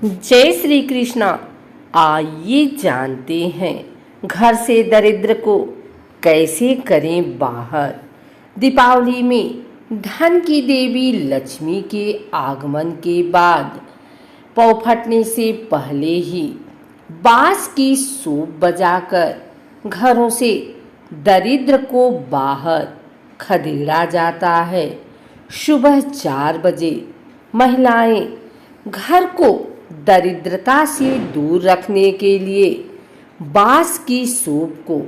जय श्री कृष्णा। आइए जानते हैं घर से दरिद्र को कैसे करें बाहर। दीपावली में धन की देवी लक्ष्मी के आगमन के बाद पौ फटने से पहले ही बांस की सूप बजाकर घरों से दरिद्र को बाहर खदेड़ा जाता है। सुबह 4 बजे महिलाएं घर को दरिद्रता से दूर रखने के लिए बांस की सूप को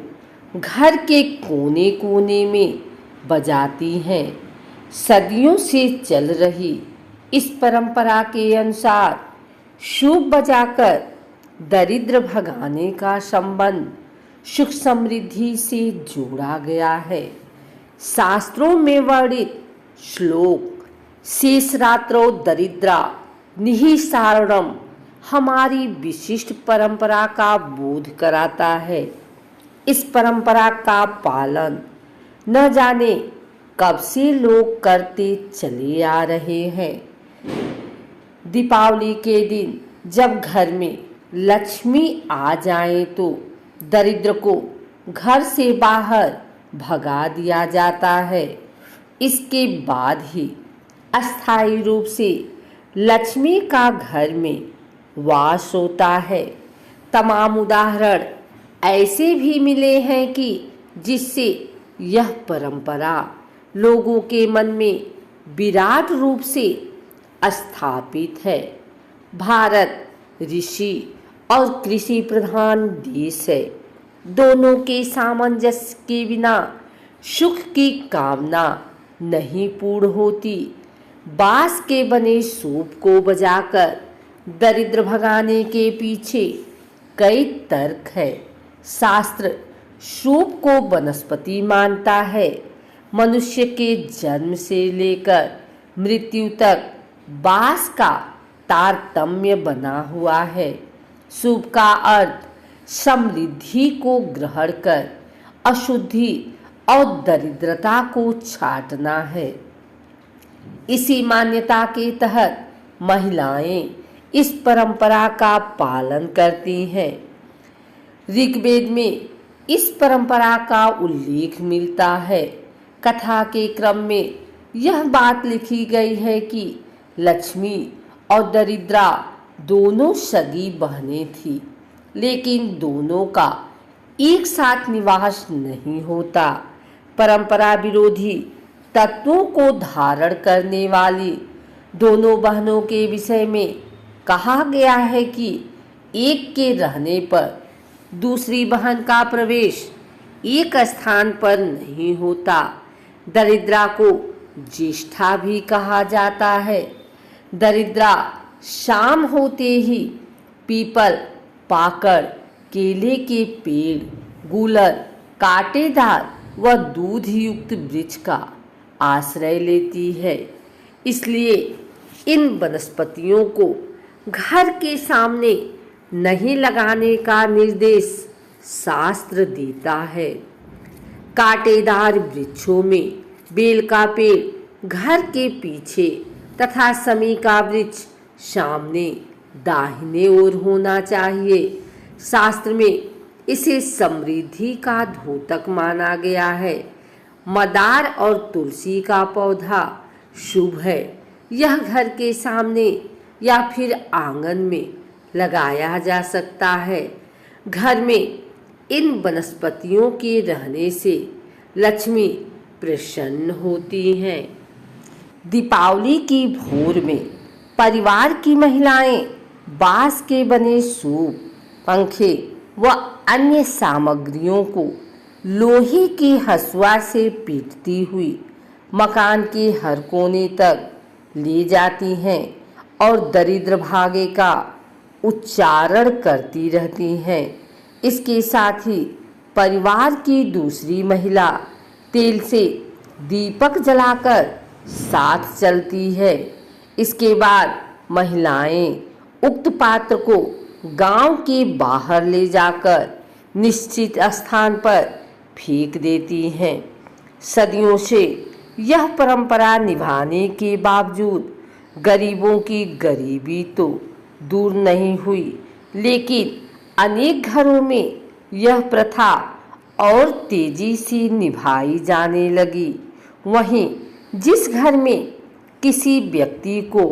घर के कोने कोने में बजाती हैं। सदियों से चल रही इस परंपरा के अनुसार सूप बजाकर दरिद्र भगाने का संबंध सुख समृद्धि से जोड़ा गया है। शास्त्रों में वर्णित श्लोक शेषरात्रो दरिद्रा निहिसारणम हमारी विशिष्ट परंपरा का बोध कराता है। इस परंपरा का पालन न जाने कब से लोग करते चले आ रहे हैं। दीपावली के दिन जब घर में लक्ष्मी आ जाए तो दरिद्र को घर से बाहर भगा दिया जाता है। इसके बाद ही अस्थायी रूप से लक्ष्मी का घर में वास होता है। तमाम उदाहरण ऐसे भी मिले हैं कि जिससे यह परंपरा लोगों के मन में विराट रूप से स्थापित है। भारत ऋषि और कृषि प्रधान देश है। दोनों के सामंजस्य के बिना सुख की कामना नहीं पूर्ण होती। बांस के बने सूप को बजाकर दरिद्र भगाने के पीछे कई तर्क है। शास्त्र सूप को वनस्पति मानता है। मनुष्य के जन्म से लेकर मृत्यु तक बांस का तारतम्य बना हुआ है। सूप का अर्थ समृद्धि को ग्रहण कर अशुद्धि और दरिद्रता को छांटना है। इसी मान्यता के तहत महिलाएं इस परंपरा का पालन करती हैं। ऋग्वेद में इस परंपरा का उल्लेख मिलता है। कथा के क्रम में यह बात लिखी गई है कि लक्ष्मी और दरिद्रा दोनों सगी बहनें थीं, लेकिन दोनों का एक साथ निवास नहीं होता। परंपरा विरोधी तत्वों को धारण करने वाली दोनों बहनों के विषय में कहा गया है कि एक के रहने पर दूसरी बहन का प्रवेश एक स्थान पर नहीं होता। दरिद्रा को ज्येष्ठा भी कहा जाता है। दरिद्रा शाम होते ही पीपल, पाकड़, केले के पेड़, गूलर, कांटेदार व दूध युक्त वृक्ष का आश्रय लेती है। इसलिए इन वनस्पतियों को घर के सामने नहीं लगाने का निर्देश शास्त्र देता है। कांटेदार वृक्षों में बेल का पेड़ घर के पीछे तथा समी का वृक्ष सामने दाहिने ओर होना चाहिए। शास्त्र में इसे समृद्धि का द्योतक माना गया है। मदार और तुलसी का पौधा शुभ है। यह घर के सामने या फिर आंगन में लगाया जा सकता है। घर में इन वनस्पतियों के रहने से लक्ष्मी प्रसन्न होती हैं। दीपावली की भोर में परिवार की महिलाएं बांस के बने सूप, पंखे व अन्य सामग्रियों को लोहे के हसुआ से पीटती हुई मकान के हर कोने तक ले जाती हैं और दरिद्र भागे का उच्चारण करती रहती हैं। इसके साथ ही परिवार की दूसरी महिला तेल से दीपक जलाकर साथ चलती है। इसके बाद महिलाएं उक्त पात्र को गांव के बाहर ले जाकर निश्चित स्थान पर फेंक देती हैं। सदियों से यह परंपरा निभाने के बावजूद गरीबों की गरीबी तो दूर नहीं हुई, लेकिन अनेक घरों में यह प्रथा और तेजी से निभाई जाने लगी। वहीं जिस घर में किसी व्यक्ति को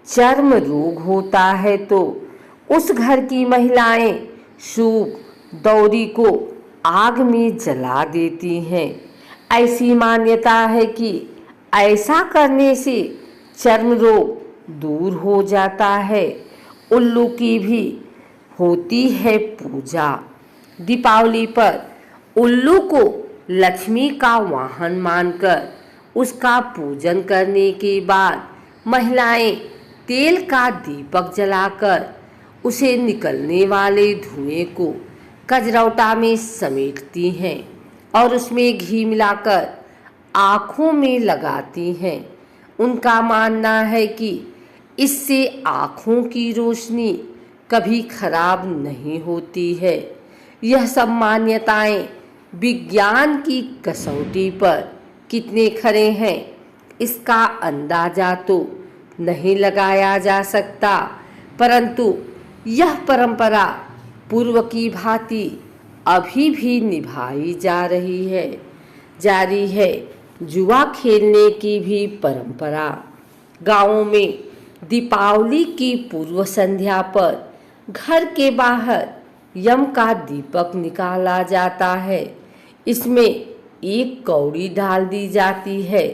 चर्म रोग होता है तो उस घर की महिलाएं सूप दौरी को आग में जला देती हैं। ऐसी मान्यता है कि ऐसा करने से चर्म रोग दूर हो जाता है। उल्लू की भी होती है पूजा। दीपावली पर उल्लू को लक्ष्मी का वाहन मानकर उसका पूजन करने के बाद महिलाएं तेल का दीपक जलाकर उसे निकलने वाले धुएं को कजरौटा में समेटती हैं और उसमें घी मिलाकर आँखों में लगाती हैं। उनका मानना है कि इससे आँखों की रोशनी कभी खराब नहीं होती है। यह सब मान्यताएं विज्ञान की कसौटी पर कितने खरे हैं इसका अंदाजा तो नहीं लगाया जा सकता, परंतु यह परंपरा पूर्व की भांति अभी भी निभाई जा रही है। जारी है जुआ खेलने की भी परंपरा। गांवों में दीपावली की पूर्व संध्या पर घर के बाहर यम का दीपक निकाला जाता है। इसमें एक कौड़ी डाल दी जाती है।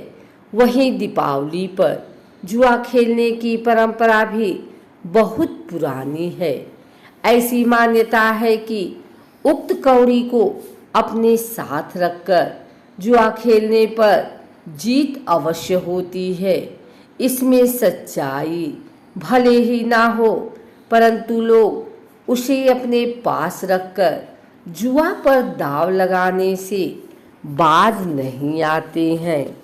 वहीं दीपावली पर जुआ खेलने की परंपरा भी बहुत पुरानी है। ऐसी मान्यता है कि उक्त कौड़ी को अपने साथ रखकर जुआ खेलने पर जीत अवश्य होती है। इसमें सच्चाई भले ही ना हो, परंतु लोग उसे अपने पास रखकर जुआ पर दांव लगाने से बाज नहीं आते हैं।